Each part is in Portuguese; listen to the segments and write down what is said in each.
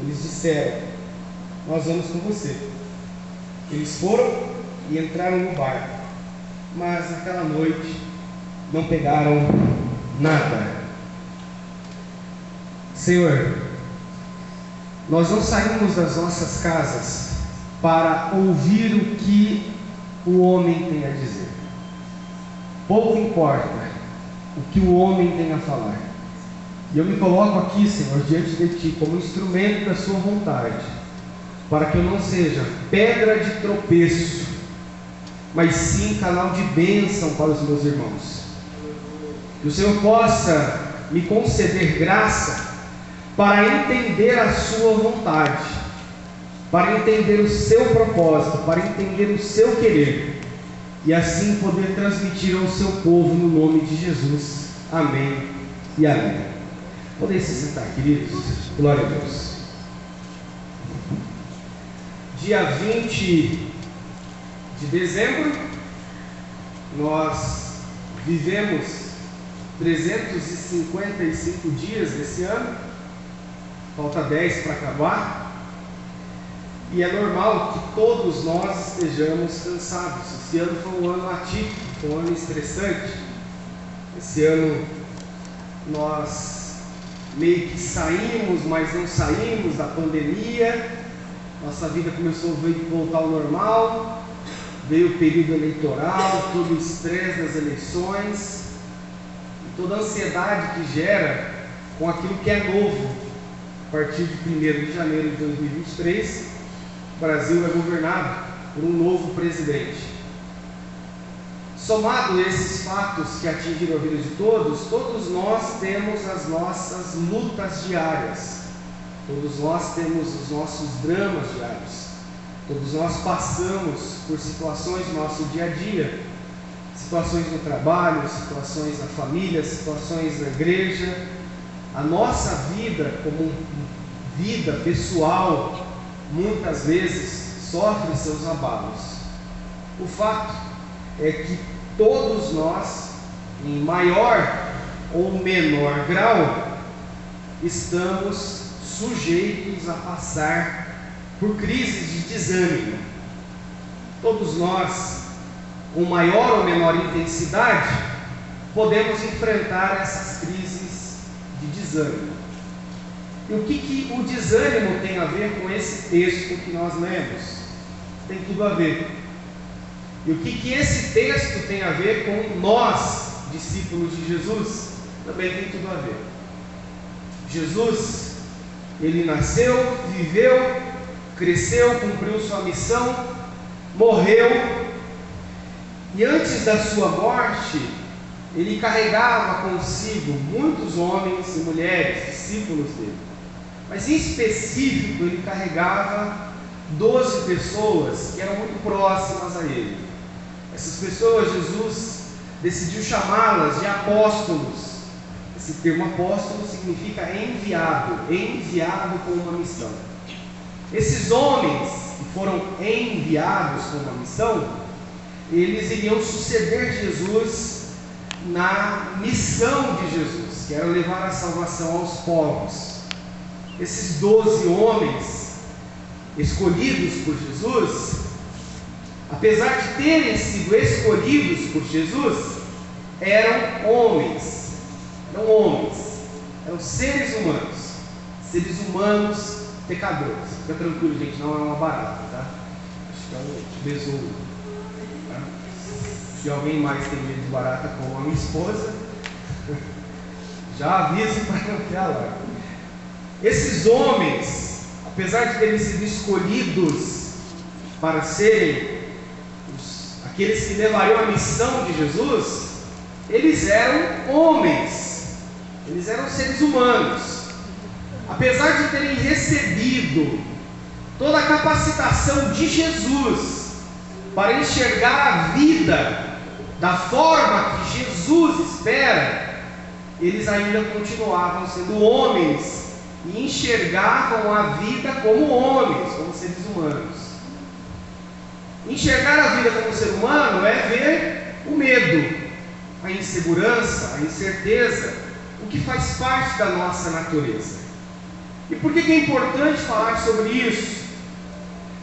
Eles disseram: nós vamos com você. Eles foram e entraram no barco, mas naquela noite não pegaram nada. Senhor, nós não saímos das nossas casas para ouvir o que o homem tem a dizer. Pouco importa o que o homem tem a falar. E eu me coloco aqui, Senhor, diante de Ti como instrumento da Sua vontade, para que eu não seja pedra de tropeço, mas sim canal de bênção para os meus irmãos. Que o Senhor possa me conceder graça para entender a Sua vontade, para entender o Seu propósito, para entender o Seu querer, e assim poder transmitir ao Seu povo no nome de Jesus. Amém e amém. Podem se sentar, queridos. Glória a Deus. Dia 20 de dezembro, nós vivemos 355 dias desse ano, falta 10 para acabar, e é normal que todos nós estejamos cansados. Esse ano foi um ano atípico, foi um ano estressante. Esse ano nós meio que saímos, mas não saímos da pandemia. Nossa vida começou a voltar ao normal, veio o período eleitoral, todo o estresse das eleições, e toda a ansiedade que gera com aquilo que é novo. A partir de 1º de janeiro de 2023, o Brasil é governado por um novo presidente. Somado a esses fatos que atingiram a vida de todos, todos nós temos as nossas lutas diárias. Todos nós temos os nossos dramas diários. Todos nós passamos por situações no nosso dia a dia. Situações no trabalho, situações na família, situações na igreja. A nossa vida, como vida pessoal, muitas vezes sofre seus abalos. O fato é que todos nós, em maior ou menor grau, estamos sujeitos a passar por crises de desânimo. Todos nós, com maior ou menor intensidade, podemos enfrentar essas crises de desânimo. E o que o desânimo tem a ver com esse texto que nós lemos? Tem tudo a ver. E o que esse texto tem a ver com nós, discípulos de Jesus? Também tem tudo a ver. Jesus, ele nasceu, viveu, cresceu, cumpriu sua missão, morreu, e antes da sua morte, ele carregava consigo muitos homens e mulheres, discípulos dele. Mas em específico, ele carregava 12 pessoas que eram muito próximas a ele. Essas pessoas, Jesus decidiu chamá-las de apóstolos. Esse termo apóstolo significa enviado, enviado com uma missão. Esses homens que foram enviados com uma missão, eles iriam suceder Jesus na missão de Jesus, que era levar a salvação aos povos. Esses 12 homens escolhidos por Jesus, apesar de terem sido escolhidos por Jesus, eram homens, eram seres humanos pecadores. Fica tranquilo, gente, não é uma barata, tá? Acho que é um besouro, tá? Se alguém mais tem medo de barata, como a minha esposa, já avise para não ter alarme. Esses homens, apesar de terem sido escolhidos para serem aqueles que levariam a missão de Jesus, eles eram homens, eles eram seres humanos. Apesar de terem recebido toda a capacitação de Jesus para enxergar a vida da forma que Jesus espera, eles ainda continuavam sendo homens e enxergavam a vida como homens, como seres humanos. Enxergar a vida como ser humano é ver o medo, a insegurança, a incerteza, o que faz parte da nossa natureza. E por que é importante falar sobre isso?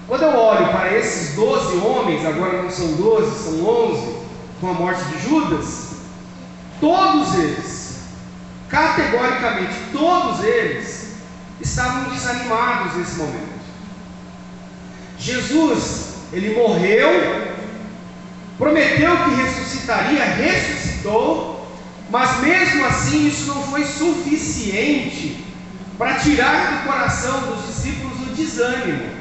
Quando eu olho para esses 12 homens, agora não são 12, são 11, com a morte de Judas, todos eles, categoricamente todos eles, estavam desanimados nesse momento. Jesus, ele morreu, prometeu que ressuscitaria, ressuscitou, mas mesmo assim isso não foi suficiente para tirar do coração dos discípulos o desânimo.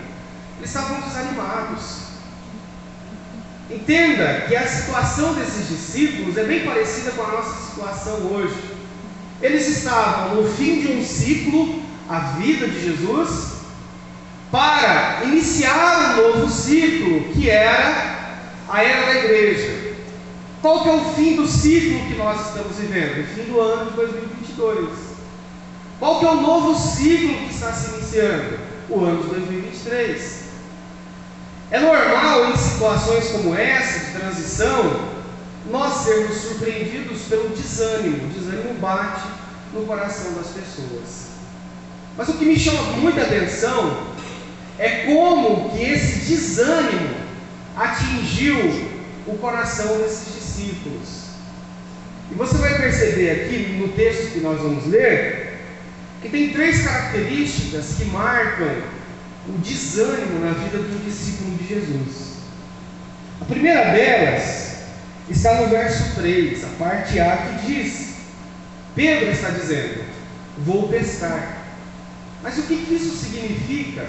Eles estavam desanimados. Entenda que a situação desses discípulos é bem parecida com a nossa situação hoje. Eles estavam no fim de um ciclo, a vida de Jesus, para iniciar um novo ciclo, que era a era da igreja. Qual que é o fim do ciclo que nós estamos vivendo? O fim do ano de 2022. Qual que é o novo ciclo que está se iniciando? O ano de 2023. É normal em situações como essa, de transição, nós sermos surpreendidos pelo desânimo. O desânimo bate no coração das pessoas. Mas o que me chama muita atenção é como que esse desânimo atingiu o coração desses discípulos. E você vai perceber aqui no texto que nós vamos ler, que tem 3 características que marcam o desânimo na vida do discípulo de Jesus. A primeira delas está no verso 3, a parte A, que diz: Pedro está dizendo, vou pescar. Mas o que isso significa?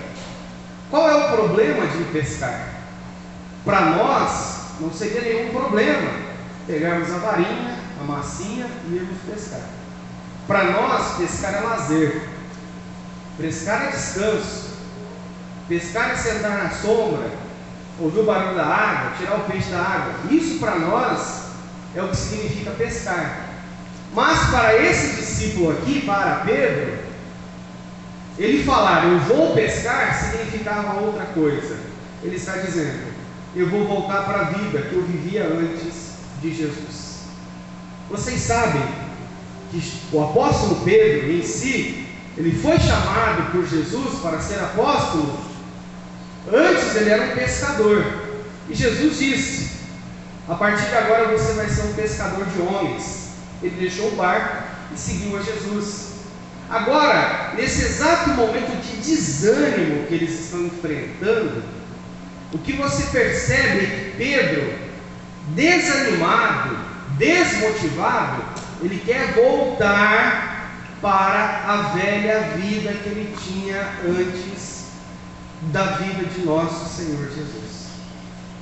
Qual é o problema de pescar? Para nós, não seria nenhum problema pegarmos a varinha, a massinha e irmos pescar. Para nós, pescar é lazer, pescar é descanso. Pescar é sentar na sombra, ouvir o barulho da água, tirar o peixe da água. Isso para nós é o que significa pescar. Mas para esse discípulo aqui, para Pedro, ele falar eu vou pescar significava outra coisa. Ele está dizendo, eu vou voltar para a vida que eu vivia antes de Jesus. Vocês sabem que o apóstolo Pedro em si, ele foi chamado por Jesus para ser apóstolo. Antes ele era um pescador, e Jesus disse, a partir de agora você vai ser um pescador de homens. Ele deixou o barco e seguiu a Jesus. Agora, nesse exato momento de desânimo que eles estão enfrentando, o que você percebe é que Pedro, desanimado, desmotivado, ele quer voltar para a velha vida que ele tinha antes da vida de nosso Senhor Jesus.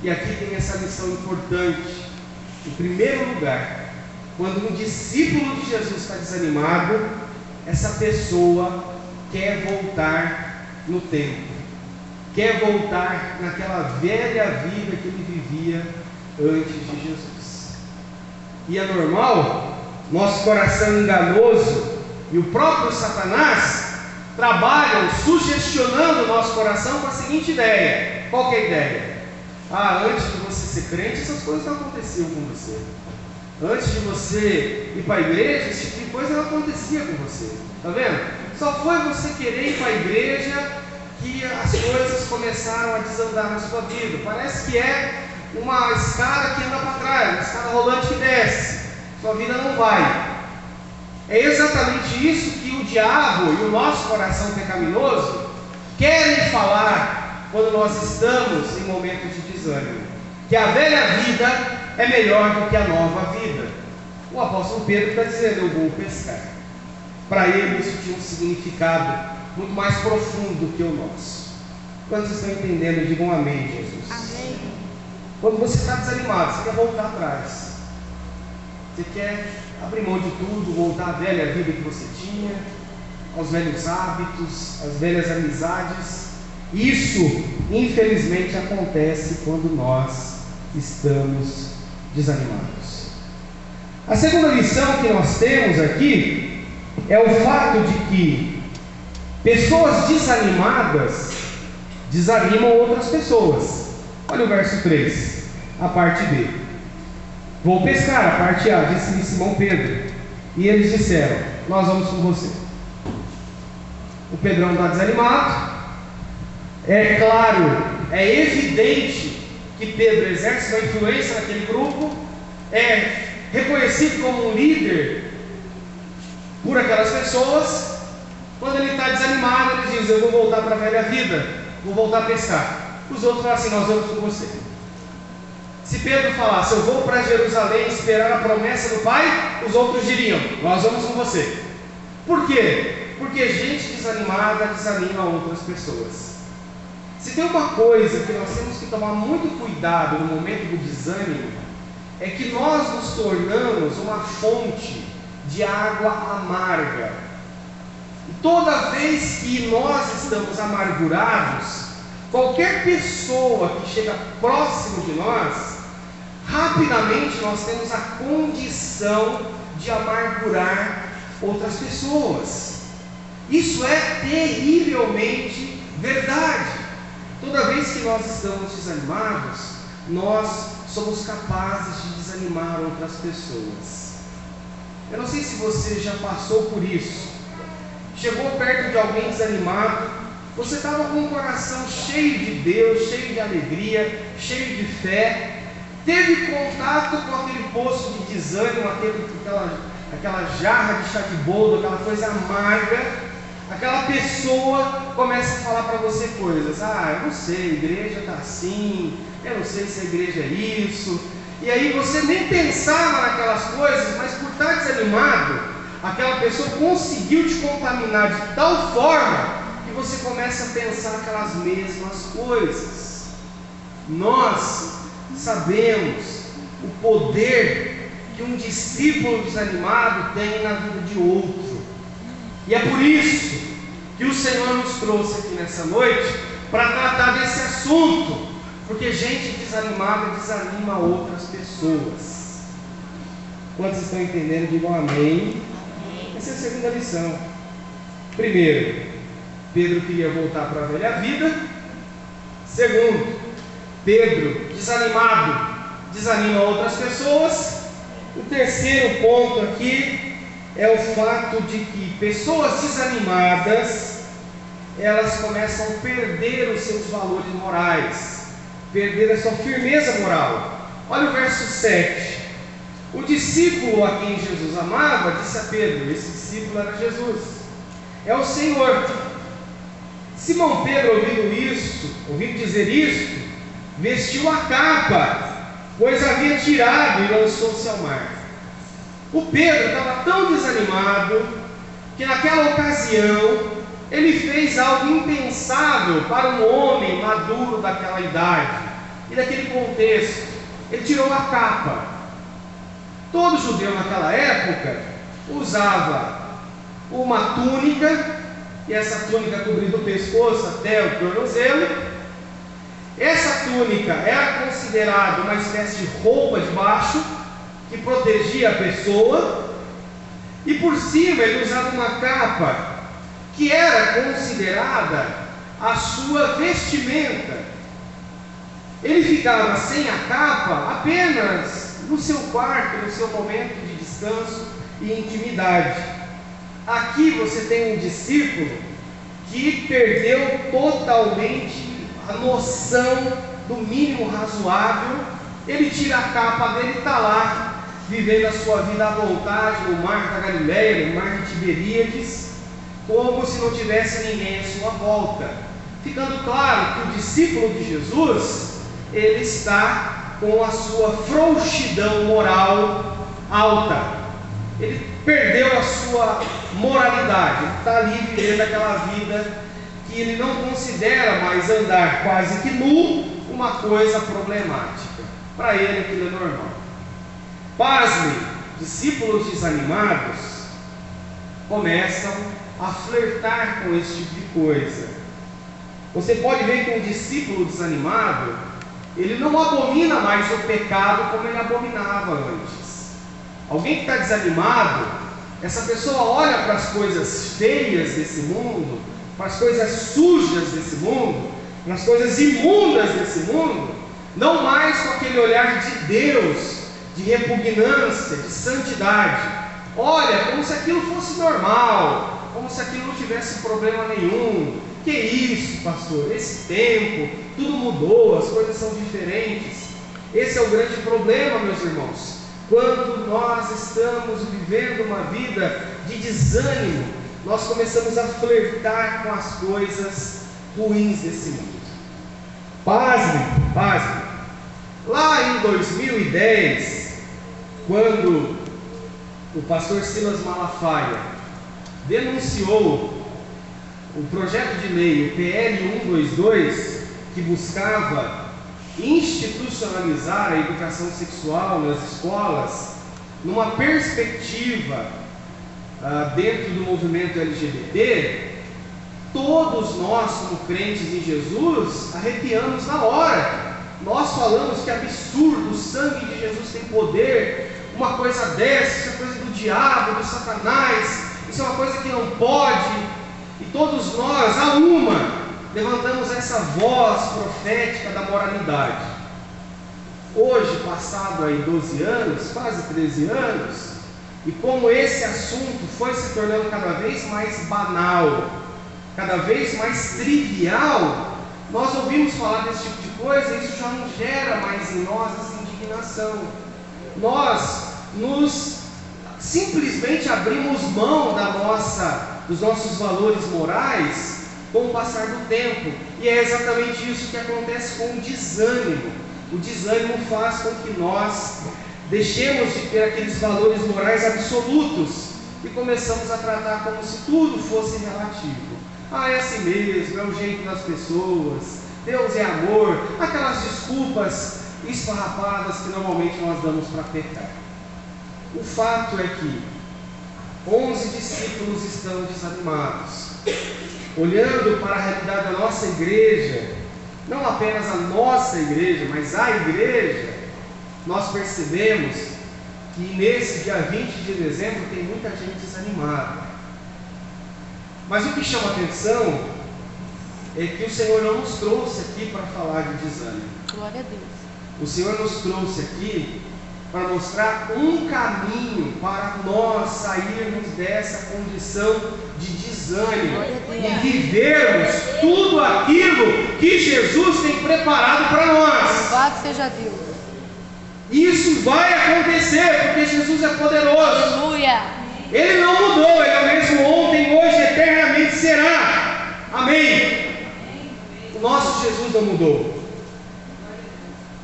E aqui tem essa lição importante. Em primeiro lugar, quando um discípulo de Jesus está desanimado, essa pessoa quer voltar no tempo, quer voltar naquela velha vida que ele vivia antes de Jesus. E é normal, nosso coração enganoso e o próprio Satanás trabalham sugestionando o nosso coração com a seguinte ideia. Qual que é a ideia? Antes de você ser crente, essas coisas não aconteciam com você. Antes de você ir para a igreja, esse tipo de coisa não acontecia com você. Está vendo? Só foi você querer ir para a igreja que as coisas começaram a desandar na sua vida. Parece que é uma escada que anda para trás, uma escada rolante que desce. Sua vida não vai. É exatamente isso que o diabo e o nosso coração pecaminoso querem falar quando nós estamos em momentos de desânimo. Que a velha vida é melhor do que a nova vida. O apóstolo Pedro está dizendo, eu vou pescar. Para ele isso tinha um significado muito mais profundo que o nosso. Quando vocês estão entendendo, digam amém, Jesus. Amém. Quando você está desanimado, você quer voltar atrás. Você quer abrir mão de tudo, voltar à velha vida que você tinha, aos velhos hábitos, às velhas amizades. Isso, infelizmente, acontece quando nós estamos desanimados. A segunda lição que nós temos aqui é o fato de que pessoas desanimadas desanimam outras pessoas. Olha o verso 3, a parte B. Vou pescar, a parte A, disse-lhe Simão Pedro. E eles disseram, nós vamos com você. O Pedrão está desanimado. É claro, é evidente que Pedro exerce uma influência naquele grupo, é reconhecido como um líder por aquelas pessoas. Quando ele está desanimado, ele diz: eu vou voltar para a velha vida, vou voltar a pescar. Os outros falam assim: nós vamos com você. Se Pedro falasse: eu vou para Jerusalém esperar a promessa do Pai, os outros diriam: nós vamos com você. Por quê? Porque gente desanimada desanima outras pessoas. Se tem uma coisa que nós temos que tomar muito cuidado no momento do desânimo, é que nós nos tornamos uma fonte de água amarga. E toda vez que nós estamos amargurados, qualquer pessoa que chega próximo de nós, rapidamente nós temos a condição de amargurar outras pessoas. Isso é terrivelmente verdade. Toda vez que nós estamos desanimados, nós somos capazes de desanimar outras pessoas. Eu não sei se você já passou por isso. Chegou perto de alguém desanimado, você estava com o coração cheio de Deus, cheio de alegria, cheio de fé, teve contato com aquele poço de desânimo, aquela jarra de chá de boldo, aquela coisa amarga. Aquela pessoa começa a falar para você coisas: eu não sei, a igreja está assim, eu não sei se a igreja é isso. E aí você nem pensava naquelas coisas, mas por estar desanimado, aquela pessoa conseguiu te contaminar de tal forma que você começa a pensar aquelas mesmas coisas. Nós sabemos o poder que um discípulo desanimado tem na vida de outro. E é por isso que o Senhor nos trouxe aqui nessa noite para tratar desse assunto, porque gente desanimada desanima outras pessoas. Quantos estão entendendo? Digam amém. Essa é a segunda lição. Primeiro, Pedro queria voltar para a velha vida. Segundo, Pedro, desanimado, desanima outras pessoas. O terceiro ponto aqui é o fato de que pessoas desanimadas, elas começam a perder os seus valores morais, perder a sua firmeza moral. Olha o verso 7. O discípulo a quem Jesus amava disse a Pedro: esse discípulo era Jesus, é o Senhor. Simão Pedro, ouvindo dizer isto, vestiu a capa, pois havia tirado, e lançou-se ao mar. O Pedro estava tão desanimado que naquela ocasião ele fez algo impensável para um homem maduro daquela idade e daquele contexto. Ele tirou a capa. Todo judeu naquela época usava uma túnica, e essa túnica cobria do pescoço até o tornozelo. Essa túnica era considerada uma espécie de roupa de baixo que protegia a pessoa, e por cima ele usava uma capa que era considerada a sua vestimenta. Ele ficava sem a capa apenas no seu quarto, no seu momento de descanso e intimidade. Aqui você tem um discípulo que perdeu totalmente a noção do mínimo razoável. Ele tira a capa dele e está lá, vivendo a sua vida à vontade no mar da Galileia, no mar de Tiberíades, como se não tivesse ninguém à sua volta. Ficando claro que o discípulo de Jesus, ele está com a sua frouxidão moral alta. Ele perdeu a sua moralidade, ele está ali vivendo aquela vida que ele não considera mais andar quase que nu uma coisa problemática. Para ele aquilo é normal. Pasme, discípulos desanimados começam a flertar com esse tipo de coisa. Você pode ver que um discípulo desanimado, ele não abomina mais o pecado como ele abominava antes. Alguém que está desanimado, essa pessoa olha para as coisas feias desse mundo, para as coisas sujas desse mundo, para as coisas imundas desse mundo, não mais com aquele olhar de Deus, de repugnância, de santidade. Olha como se aquilo fosse normal, como se aquilo não tivesse problema nenhum. Que isso, pastor? Esse tempo, tudo mudou, as coisas são diferentes. Esse é o grande problema, meus irmãos. Quando nós estamos vivendo uma vida de desânimo, nós começamos a flertar com as coisas ruins desse mundo. Pasme. Lá em 2010, quando o pastor Silas Malafaia denunciou o projeto de lei, o PL 122, que buscava institucionalizar a educação sexual nas escolas, numa perspectiva dentro do movimento LGBT, todos nós, como crentes em Jesus, arrepiamos na hora. Nós falamos que absurdo, o sangue de Jesus tem poder, uma coisa dessa, isso é coisa do diabo, do Satanás, isso é uma coisa que não pode. E todos nós, a uma, levantamos essa voz profética da moralidade. Hoje, passado aí 12 anos, quase 13 anos, e como esse assunto foi se tornando cada vez mais banal, cada vez mais trivial, nós ouvimos falar desse tipo de coisa e isso já não gera mais em nós essa indignação. Nós simplesmente abrimos mão dos nossos valores morais com o passar do tempo. E é exatamente isso que acontece com o desânimo. O desânimo faz com que nós deixemos de ter aqueles valores morais absolutos e começamos a tratar como se tudo fosse relativo. É assim mesmo, é o jeito das pessoas, Deus é amor, aquelas desculpas esfarrapadas que normalmente nós damos para pecar. O fato é que 11 discípulos estão desanimados. Olhando para a realidade da nossa igreja, não apenas a nossa igreja, mas a igreja, nós percebemos que nesse dia 20 de dezembro tem muita gente desanimada. Mas o que chama atenção é que o Senhor não nos trouxe aqui para falar de desânimo. Glória a Deus. O Senhor nos trouxe aqui para mostrar um caminho para nós sairmos dessa condição de desânimo e vivermos tudo aquilo que Jesus tem preparado para nós. Louvado seja Deus. Isso vai acontecer porque Jesus é poderoso. Aleluia. Ele não mudou, Ele é o mesmo ontem, hoje, eternamente será. Amém. O nosso Jesus não mudou.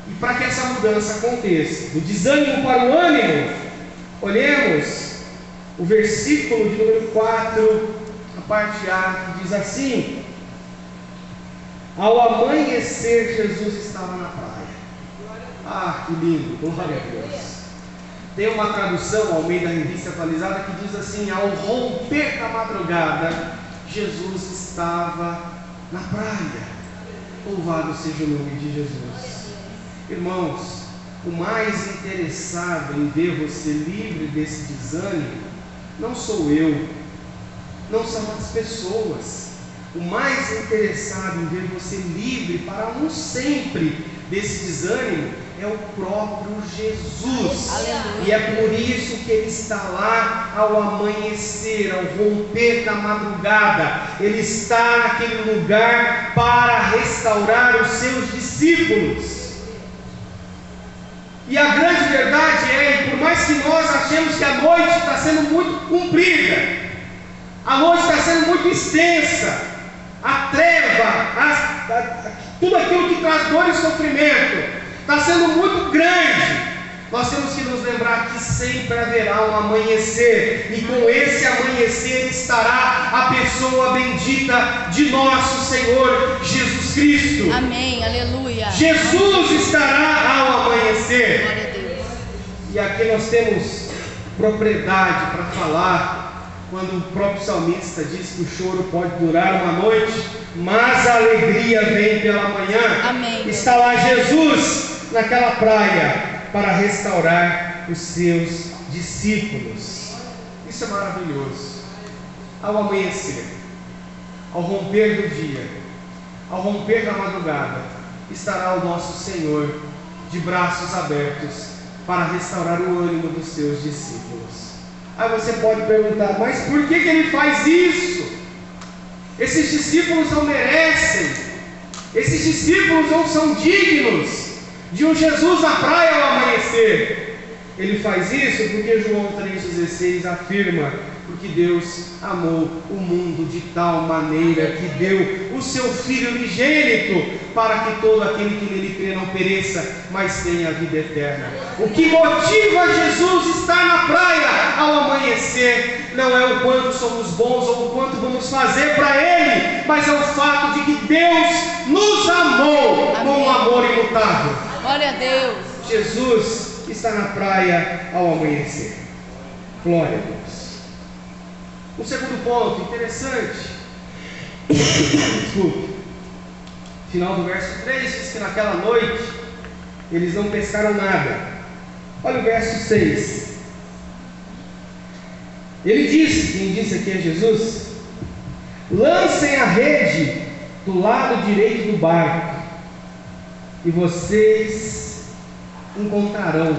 E para que essa mudança aconteça, do desânimo para o ânimo, olhemos o versículo de número 4, a parte A, que diz assim: ao amanhecer, Jesus estava na praia. Que lindo, glória a Deus. Tem uma tradução ao meio da Revista Atualizada que diz assim: ao romper da madrugada, Jesus estava na praia. Louvado seja o nome de Jesus. Irmãos, o mais interessado em ver você livre desse desânimo não sou eu, não são as pessoas. O mais interessado em ver você livre para um sempre desse desânimo é o próprio Jesus. Aleluia. E é por isso que Ele está lá ao amanhecer, ao romper da madrugada. Ele está naquele lugar para restaurar os seus discípulos. E a grande verdade é, por mais que nós achemos que a noite está sendo muito comprida, a noite está sendo muito extensa, a treva, tudo aquilo que traz dor e sofrimento está sendo muito grande, nós temos que nos lembrar que sempre haverá um amanhecer, e com esse amanhecer estará a pessoa bendita de nosso Senhor Jesus Cristo. Amém, aleluia. Jesus estará ao amanhecer. Glória a Deus. E aqui nós temos propriedade para falar, quando o próprio salmista diz que o choro pode durar uma noite, mas a alegria vem pela manhã. Amém. Está lá Jesus naquela praia para restaurar os seus discípulos. Isso é maravilhoso. Ao amanhecer, ao romper do dia, ao romper da madrugada, estará o nosso Senhor de braços abertos para restaurar o ânimo dos seus discípulos. Aí você pode perguntar, mas por que ele faz isso? Esses discípulos não merecem. Esses discípulos não são dignos de um Jesus na praia ao amanhecer. Ele faz isso porque João 3,16 afirma: porque Deus amou o mundo de tal maneira que deu o seu Filho unigênito, para que todo aquele que nele crê não pereça, mas tenha a vida eterna. O que motiva Jesus estar na praia ao amanhecer não é o quanto somos bons ou o quanto vamos fazer para Ele, mas é o fato de que Deus nos amou com um amor imutável. Glória a Deus. Jesus está na praia ao amanhecer. Glória a Deus. Um segundo ponto interessante. Desculpe. Final do verso 3 diz que naquela noite eles não pescaram nada. Olha o verso 6. Ele disse, quem disse aqui é Jesus: lancem a rede do lado direito do barco e vocês encontrarão.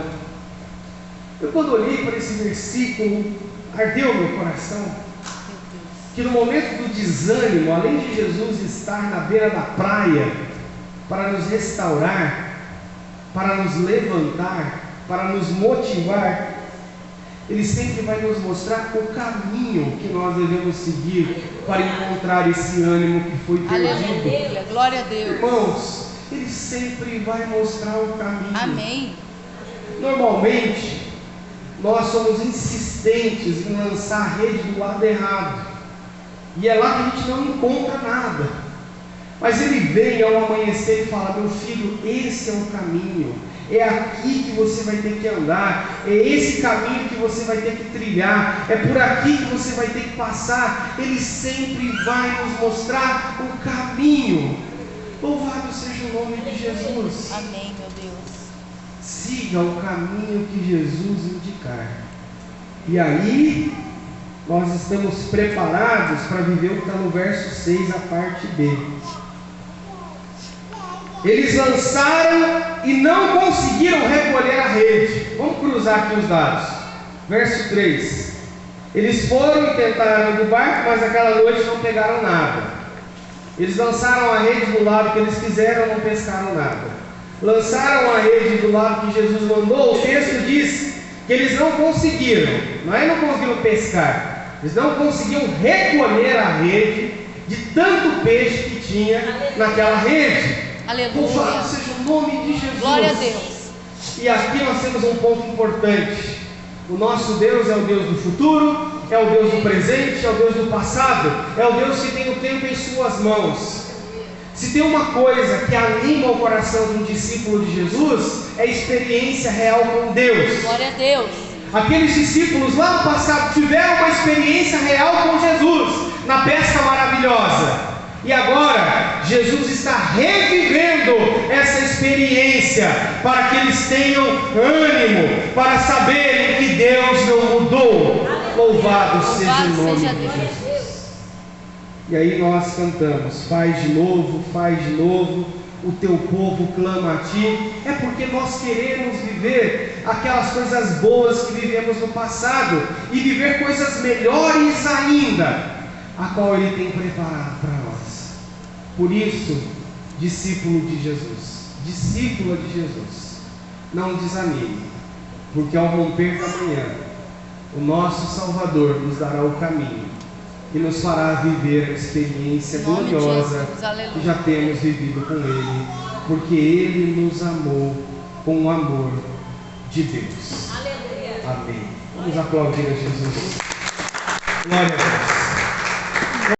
Eu, quando olhei para esse versículo, ardeu meu coração. Que no momento do desânimo, além de Jesus estar na beira da praia para nos restaurar, para nos levantar, para nos motivar, Ele sempre vai nos mostrar o caminho que nós devemos seguir para encontrar esse ânimo que foi perdido. Aleluia, glória a Deus. Irmãos, Ele sempre vai mostrar o caminho. Amém. Normalmente, nós somos insistentes em lançar a rede do lado errado. E é lá que a gente não encontra nada. Mas Ele vem ao amanhecer e fala: meu filho, esse é o caminho. É aqui que você vai ter que andar. É esse caminho que você vai ter que trilhar. É por aqui que você vai ter que passar. Ele sempre vai nos mostrar o caminho. Louvado seja o nome de Jesus. Amém, meu Deus. Siga o caminho que Jesus indicar. E aí nós estamos preparados para viver o que está no verso 6, a parte B. Eles lançaram e não conseguiram recolher a rede. Vamos cruzar aqui os dados. Verso 3. Eles foram e tentaram do barco, mas aquela noite não pegaram nada. Eles lançaram a rede do lado que eles quiseram, não pescaram nada. Lançaram a rede do lado que Jesus mandou. O texto diz que eles não conseguiram. Não é não conseguiram pescar. Eles não conseguiam recolher a rede de tanto peixe que tinha naquela rede. Aleluia. Louvado seja o nome de Jesus. Glória a Deus. E aqui nós temos um ponto importante. O nosso Deus é o Deus do futuro, é o Deus do presente, é o Deus do passado, é o Deus que tem o tempo em suas mãos. Se tem uma coisa que anima o coração de um discípulo de Jesus, é a experiência real com Deus. Glória a Deus. Aqueles discípulos lá no passado tiveram uma experiência real com Jesus na pesca maravilhosa. E agora Jesus está revivendo essa experiência para que eles tenham ânimo, para saberem que Deus não mudou. Louvado seja o nome de Jesus. E aí nós cantamos: faz de novo, o teu povo clama a ti. É porque nós queremos viver aquelas coisas boas que vivemos no passado e viver coisas melhores ainda, a qual Ele tem preparado para nós. Por isso, discípulo de Jesus, discípula de Jesus, não desanime, porque ao romper da manhã, o nosso Salvador nos dará o caminho e nos fará viver a experiência gloriosa que já temos vivido com Ele, porque Ele nos amou com o amor de Deus. Aleluia. Amém. Vamos aplaudir a Jesus. Glória a Deus.